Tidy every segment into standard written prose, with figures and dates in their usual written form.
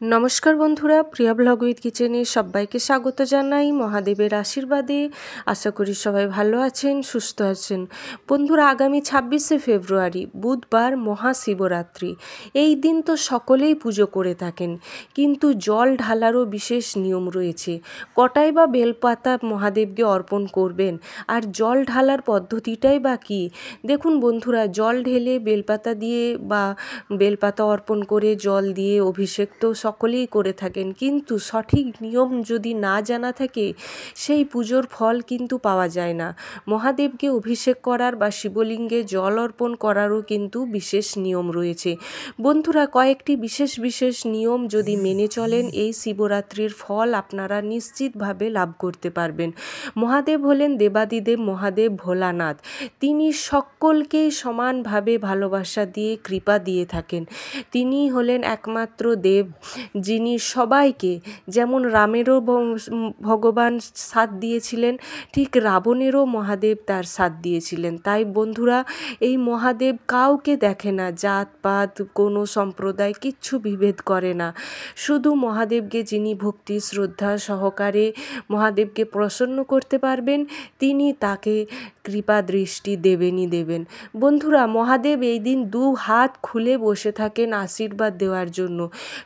নমস্কার বন্ধুরা, প্রিয়া blog with কিচেনে সবাইকে স্বাগত জানাই মহাদেবের আশীর্বাদে। আশা করি সবাই ভালো আছেন, সুস্থ আছেন। বন্ধুরা, আগামী 26শে ফেব্রুয়ারি বুধবার মহাশিবরাত্রি। এই দিন তো সকলেই পুজো করে থাকেন, কিন্তু জল ঢালারও বিশেষ নিয়ম রয়েছে। কটাই বা বেলপাতা মহাদেবকে অর্পণ করবেন, আর জল ঢালার পদ্ধতিটাই বা কী? দেখুন বন্ধুরা, জল ঢেলে বেলপাতা দিয়ে বা বেলপাতা অর্পণ করে জল দিয়ে অভিষেক তো সকলেই করে থাকেন, কিন্তু সঠিক নিয়ম যদি না জানা থাকে সেই পুজোর ফল কিন্তু পাওয়া যায় না। মহাদেবকে অভিষেক করার বা শিবলিঙ্গে জল অর্পণ করারও কিন্তু বিশেষ নিয়ম রয়েছে। বন্ধুরা, কয়েকটি বিশেষ নিয়ম যদি মেনে চলেন, এই শিবরাত্রির ফল আপনারা নিশ্চিতভাবে লাভ করতে পারবেন। মহাদেব হলেন দেবাদিদেব মহাদেব ভোলানাথ। তিনি সকলকেই সমানভাবে ভালোবাসা দিয়ে কৃপা দিয়ে থাকেন। তিনি হলেন একমাত্র দেব, যিনি সবাইকে, যেমন রামেরও ভগবান সাথ দিয়েছিলেন, ঠিক রাবণেরও মহাদেব তার সাথ দিয়েছিলেন। তাই বন্ধুরা, এই মহাদেব কাউকে দেখে না, জাতপাত কোনো সম্প্রদায় কিচ্ছু বিভেদ করে না। শুধু মহাদেবকে যিনি ভক্তি শ্রদ্ধা সহকারে মহাদেবকে প্রসন্ন করতে পারবেন, তিনি তাকে কৃপা দৃষ্টি দেবেনই দেবেন। বন্ধুরা, মহাদেব এই দিন দু হাত খুলে বসে থাকেন আশীর্বাদ দেওয়ার জন্য।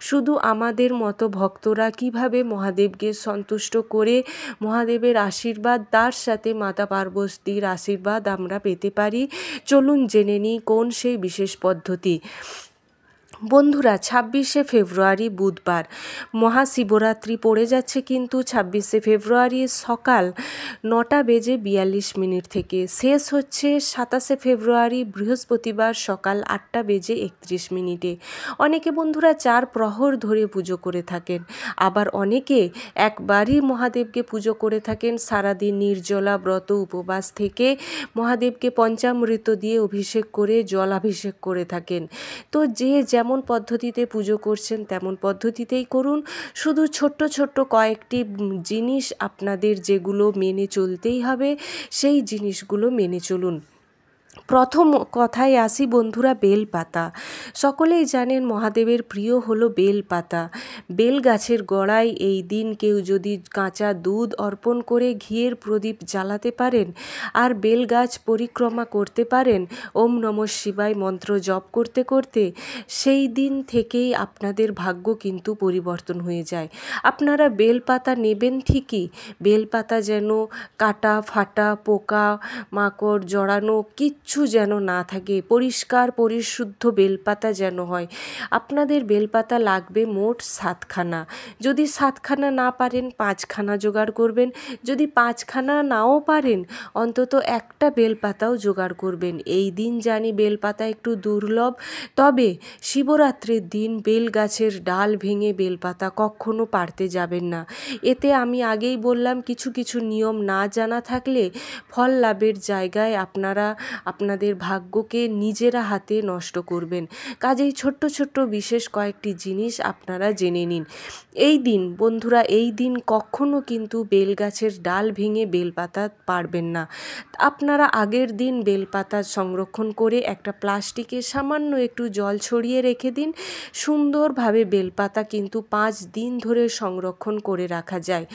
শুধু আমাদের মতো ভক্তরা কিভাবে মহাদেবকে সন্তুষ্ট করে মহাদেবের আশীর্বাদ, তার সাথে মাতা পার্বতীর আশীর্বাদ আমরা পেতে পারি, চলুন জেনে নিই কোন সেই বিশেষ পদ্ধতি। বন্ধুরা, 26শে ফেব্রুয়ারি বুধবার মহাশিবরাত্রি পড়ে যাচ্ছে, কিন্তু 26শে ফেব্রুয়ারি সকাল 9:42 থেকে শেষ হচ্ছে 27শে ফেব্রুয়ারি বৃহস্পতিবার সকাল 8:31। অনেকে বন্ধুরা 4 প্রহর ধরে পুজো করে থাকেন, আবার অনেকে একবারই মহাদেবকে পুজো করে থাকেন। সারাদিন নির্জলা ব্রত উপবাস থেকে মহাদেবকে পঞ্চামৃত দিয়ে অভিষেক করে জলাভিষেক করে থাকেন। তো যে যেমন পদ্ধতিতে পুজো করছেন তেমন পদ্ধতিতেই করুন। শুধু ছোট্ট কয়েকটি জিনিস আপনাদের যেগুলো মেনে চলতেই হবে, সেই জিনিসগুলো মেনে চলুন। প্রথম কথায় আসি বন্ধুরা, বেলপাতা। সকলেই জানেন মহাদেবের প্রিয় হলো বেলপাতা। বেল গাছের গোড়ায় এই দিন কেউ যদি কাঁচা দুধ অর্পণ করে ঘিয়ের প্রদীপ জ্বালাতে পারেন, আর বেল গাছ পরিক্রমা করতে পারেন ওম নমঃ শিবায় মন্ত্র জপ করতে করতে, সেই দিন থেকেই আপনাদের ভাগ্য কিন্তু পরিবর্তন হয়ে যায়। আপনারা বেলপাতা নেবেন ঠিকই, বেলপাতা যেন কাটা ফাটা পোকা মাকড় জড়ানো কিচ্ছু যেন না থাকে, পরিষ্কার পরিশুদ্ধ বেলপাতা যেন হয়। আপনাদের বেলপাতা লাগবে মোট 7খানা। যদি 7খানা না পারেন 5খানা জোগাড় করবেন। যদি 5খানা নাও পারেন, অন্তত একটা বেলপাতাও জোগাড় করবেন। এই দিন জানি বেলপাতা একটু দুর্লভ, তবে শিবরাত্রির দিন বেল গাছের ডাল ভেঙে বেলপাতা কখনো পারতে যাবেন না। এতে আমি আগেই বললাম, কিছু নিয়ম না জানা থাকলে ফল লাভের জায়গায় আপনারা আপনাদের ভাগ্যকে নিজেরা হাতে নষ্ট করবেন। কাজেই ছোট্ট বিশেষ কয়েকটি জিনিস আপনারা জেনে নিন। এই দিন বন্ধুরা, এই দিন কখনো কিন্তু বেল গাছের ডাল ভেঙে বেলপাতা পারবেন না। আপনারা আগের দিন বেলপাতা সংরক্ষণ করে একটা প্লাস্টিকে সামান্য একটু জল ছড়িয়ে রেখে দিন। সুন্দরভাবে বেলপাতা কিন্তু 5 দিন ধরে সংরক্ষণ করে রাখা যায়।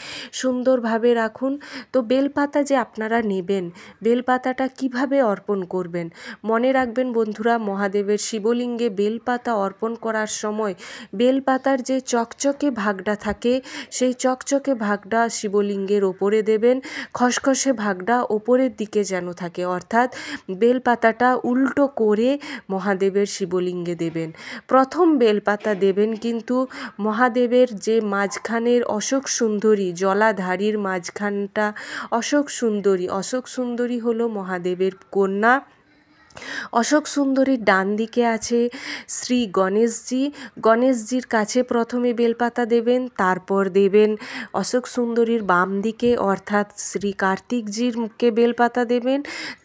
সুন্দরভাবে রাখুন। তো বেলপাতা যে আপনারা নেবেন, বেলপাতাটা কিভাবে অর্পণ করবেন মনে রাখবেন বন্ধুরা। মহাদেবের শিবলিঙ্গে বেলপাতা অর্পণ করার সময় বেলপাতার যে চকচকে ভাগটা থাকে, সেই চকচকে ভাগটা শিবলিঙ্গের ওপরে দেবেন। খসখসে ভাগটা ওপরের দিকে যেন থাকে, অর্থাৎ বেলপাতাটা উল্টো করে মহাদেবের শিবলিঙ্গে দেবেন। প্রথম বেলপাতা দেবেন কিন্তু মহাদেবের যে মাঝখানের অশোক সুন্দরী জলাধারীর মাঝখানটা অশোক সুন্দরী হলো মহাদেবের কন্যা। অশোক সুন্দরীর ডান দিকে আছে শ্রী গণেশজির কাছে প্রথমে বেলপাতা দেবেন, তারপর দেবেন অশোক সুন্দরীর বাম দিকে অর্থাৎ শ্রী কার্তিকজিরকে বেলপাতা দেবেন।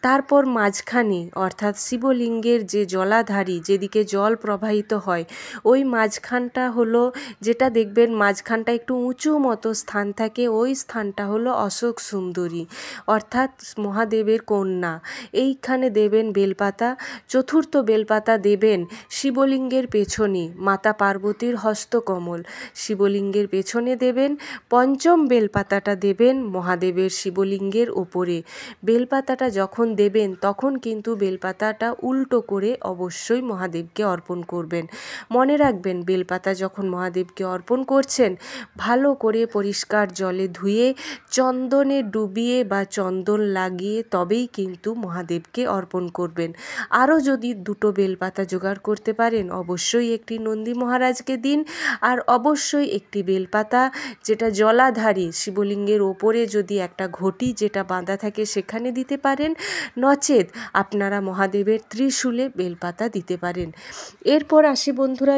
তারপর মাঝখানে অর্থাৎ শিবলিঙ্গের যে জলাধারী, যেদিকে জল প্রবাহিত হয়, ওই মাঝখানটা হলো, যেটা দেখবেন মাঝখানটা একটু উঁচু মতো স্থান থাকে, ওই স্থানটা হলো অশোক সুন্দরী অর্থাৎ মহাদেবের কন্যা। এইখানে দেবেন বেলপাতা। বেলপাতা, চতুর্থ বেলপাতা দেবেন শিবলিঙ্গের পেছনে, মাতা পার্বতীর হস্তকমল শিবলিঙ্গের পেছনে দেবেন। পঞ্চম বেলপাতাটা দেবেন মহাদেবের শিবলিঙ্গের ওপরে। বেলপাতাটা যখন দেবেন তখন কিন্তু বেলপাতাটা উল্টো করে অবশ্যই মহাদেবকে অর্পণ করবেন। মনে রাখবেন, বেলপাতা যখন মহাদেবকে অর্পণ করছেন ভালো করে পরিষ্কার জলে ধুয়ে চন্দনে ডুবিয়ে বা চন্দন লাগিয়ে তবেই কিন্তু মহাদেবকে অর্পণ করবেন। আরও যদি দুটো বেলপাতা জোগাড় করতে পারেন অবশ্যই একটি নন্দী মহারাজকে দিন, আর অবশ্যই একটি বেলপাতা যেটা জলাধারী শিবলিঙ্গের ওপরে যদি একটা ঘটি যেটা বাঁধা থাকে সেখানে দিতে পারেন, নচেৎ আপনারা মহাদেবের ত্রিশূলে বেলপাতা দিতে পারেন। এরপর আসি বন্ধুরা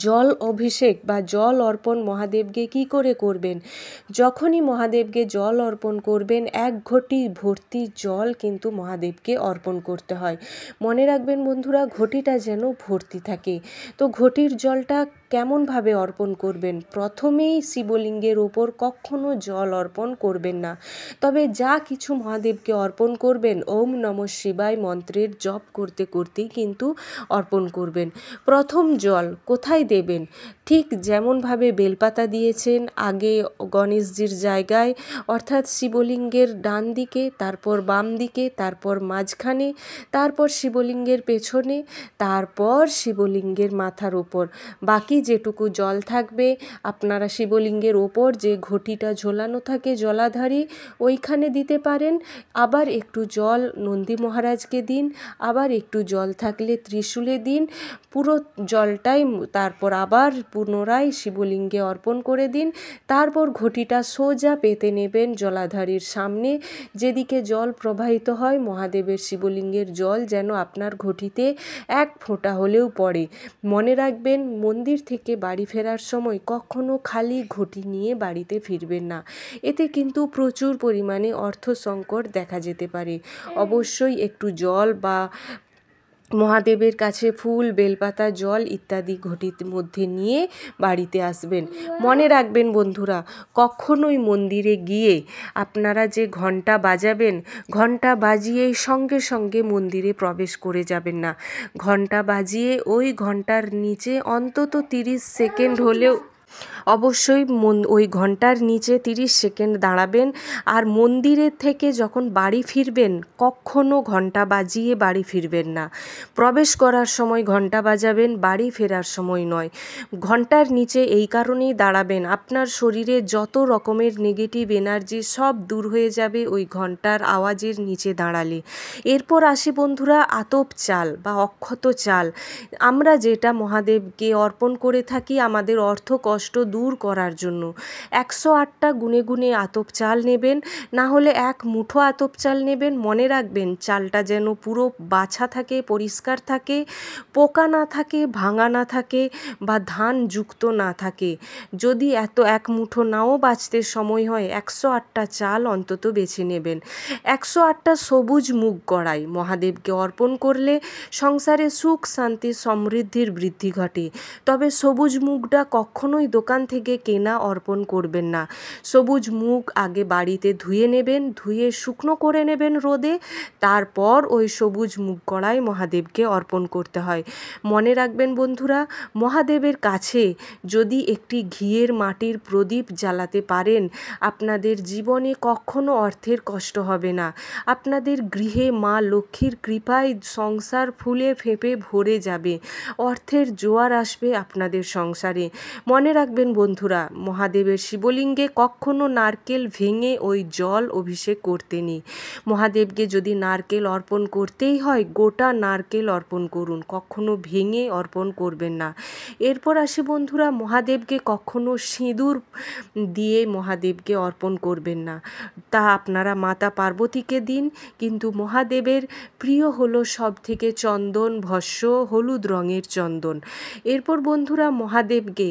জল অভিষেক বা জল অর্পণ মহাদেবকে কি করে করবেন। যখনই মহাদেবকে জল অর্পণ করবেন 1 ঘটি ভর্তি জল কিন্তু মহাদেবকে অর্পণ করতে হয়। মনে রাখবেন বন্ধুরা, ঘটিটা যেন ভর্তি থাকে। তো ঘটির জলটা কেমনভাবে অর্পণ করবেন? প্রথমেই শিবলিঙ্গের ওপর কখনো জল অর্পণ করবেন না, তবে যা কিছু মহাদেবকে অর্পণ করবেন ওম নমঃ শিবায় মন্ত্রের জপ করতে করতেই কিন্তু অর্পণ করবেন। প্রথম জল কোথায় দেবেন? ঠিক যেমনভাবে বেলপাতা দিয়েছেন আগে গণেশজির জায়গায়, অর্থাৎ শিবলিঙ্গের ডান দিকে, তারপর বাম দিকে, তারপর মাঝখানে, তারপর শিবলিঙ্গের পেছনে, তারপর শিবলিঙ্গের মাথার ওপর। বাকি যেটুকু জল থাকবে আপনারা শিবলিঙ্গের ওপর যে ঘটিটা ঝোলানো থাকে জলাধারী ওইখানে দিতে পারেন। আবার একটু জল নন্দী মহারাজকে দিন, আবার একটু জল থাকলে ত্রিশূলে দিন। পুরো জলটাই তারপর আবার পুনরায় শিবলিঙ্গে অর্পণ করে দিন। তারপর ঘটিটা সোজা পেতে নেবেন জলাধারীর সামনে, যেদিকে জল প্রবাহিত হয় মহাদেবের শিবলিঙ্গের জল যেন আপনার ঘটিতে 1 ফোঁটা হলেও পড়ে। মনে রাখবেন, মন্দির থেকে বাড়ি ফেরার সময় কখনো খালি ঘটি নিয়ে বাড়িতে ফিরবেন না, এতে কিন্তু প্রচুর পরিমাণে অর্থ সংকট দেখা যেতে পারে। অবশ্যই একটু জল বা মহাদেবের কাছে ফুল, বেলপাতা, জল ইত্যাদি ঘটির মধ্যে নিয়ে বাড়িতে আসবেন। মনে রাখবেন বন্ধুরা, কখনোই মন্দিরে গিয়ে আপনারা যে ঘণ্টা বাজাবেন, ঘণ্টা বাজিয়েই সঙ্গে সঙ্গে মন্দিরে প্রবেশ করে যাবেন না। ঘণ্টা বাজিয়ে ওই ঘণ্টার নিচে অন্তত 30 সেকেন্ড হলেও অবশ্যই ওই ঘণ্টার নিচে 30 সেকেন্ড দাঁড়াবেন। আর মন্দিরের থেকে যখন বাড়ি ফিরবেন কখনো ঘণ্টা বাজিয়ে বাড়ি ফিরবেন না। প্রবেশ করার সময় ঘণ্টা বাজাবেন, বাড়ি ফেরার সময় নয়। ঘণ্টার নিচে এই কারণেই দাঁড়াবেন, আপনার শরীরে যত রকমের নেগেটিভ এনার্জি সব দূর হয়ে যাবে ওই ঘণ্টার আওয়াজের নিচে দাঁড়ালে। এরপর আসি বন্ধুরা আতপ চাল বা অক্ষত চাল। আমরা যেটা মহাদেবকে অর্পণ করে থাকি আমাদের অর্থ কষ্ট দূর করার জন্য। 108টা গুনে গুনে আতপ চাল নেবেন, না হলে 1 মুঠো আতপ চাল নেবেন। মনে রাখবেন চালটা যেন পুরো বাছা থাকে, পরিষ্কার থাকে, পোকা না থাকে, ভাঙা না থাকে বা ধান যুক্ত না থাকে। যদি 1 মুঠো নাও বাছতে সময় হয় 108টা চাল অন্তত বেছে নেবেন। 108টা সবুজ মুগ কড়াই মহাদেবকে অর্পণ করলে সংসারে সুখ শান্তি সমৃদ্ধির বৃদ্ধি ঘটে। তবে সবুজ মুগটা কখনোই দোকান থেকে কেনা অর্পণ করবেন না। সবুজ মুগ আগে বাড়িতে ধুয়ে নেবেন, ধুয়ে শুকনো করে নেবেন রোদে, তারপর ওই সবুজ মুগ কড়াই মহাদেবকে অর্পণ করতে হয়। মনে রাখবেন বন্ধুরা, মহাদেবের কাছে যদি একটি ঘিয়ের মাটির প্রদীপ জ্বালাতে পারেন আপনাদের জীবনে কখনো অর্থের কষ্ট হবে না। আপনাদের গৃহে মা লক্ষ্মীর কৃপায় সংসার ফুলে ফেঁপে ভরে যাবে, অর্থের জোয়ার আসবে আপনাদের সংসারে। মনে রাখবেন বন্ধুরা, মহাদেবের শিবলিঙ্গে কখনো নারকেল ভেঙে ওই জল অভিষেক করতে নেই। মহাদেবকে যদি নারকেল অর্পণ করতেই হয় গোটা নারকেল অর্পণ করুন, কখনো ভেঙে অর্পণ করবেন না। এরপর আসি বন্ধুরা, মহাদেবকে কখনো সিঁদুর দিয়ে মহাদেবকে অর্পণ করবেন না, তা আপনারা মাতা পার্বতীকে দিন। কিন্তু মহাদেবের প্রিয় হলো সব থেকে চন্দন, ভস্য, হলুদ রঙের চন্দন। এরপর বন্ধুরা, মহাদেবকে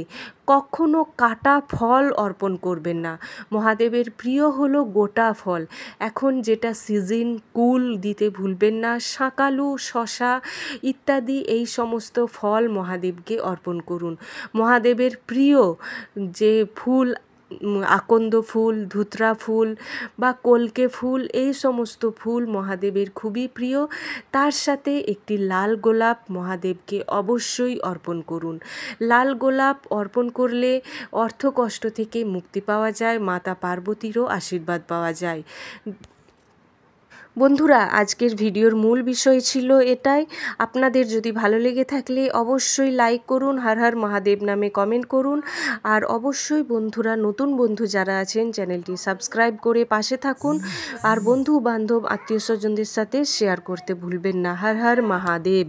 কখনো কাটা ফল অর্পণ করবেন না। মহাদেবের প্রিয় হলো গোটা ফল। এখন যেটা সিজন, কুল দিতে ভুলবেন না, শাঁকালু, শশা ইত্যাদি এই সমস্ত ফল মহাদেবকে অর্পণ করুন। মহাদেবের প্রিয় যে ফুল আকন্দ ফুল, ধুতরা ফুল বা কলকে ফুল, এই সমস্ত ফুল মহাদেবের খুবই প্রিয়। তার সাথে একটি লাল গোলাপ মহাদেবকে অবশ্যই অর্পণ করুন। লাল গোলাপ অর্পণ করলে অর্থকষ্ট থেকে মুক্তি পাওয়া যায়, মাতা পার্বতীরও আশীর্বাদ পাওয়া যায়। বন্ধুরা, আজকের ভিডিওর মূল বিষয় ছিল এটাই। আপনাদের যদি ভালো লেগে থাকলে অবশ্যই লাইক করুন, হর হর মহাদেব নামে কমেন্ট করুন, আর অবশ্যই বন্ধুরা, নতুন বন্ধু যারা আছেন চ্যানেলটি সাবস্ক্রাইব করে পাশে থাকুন, আর বন্ধু বান্ধব আত্মীয় স্বজনদের সাথে শেয়ার করতে ভুলবেন না। হর হর মহাদেব।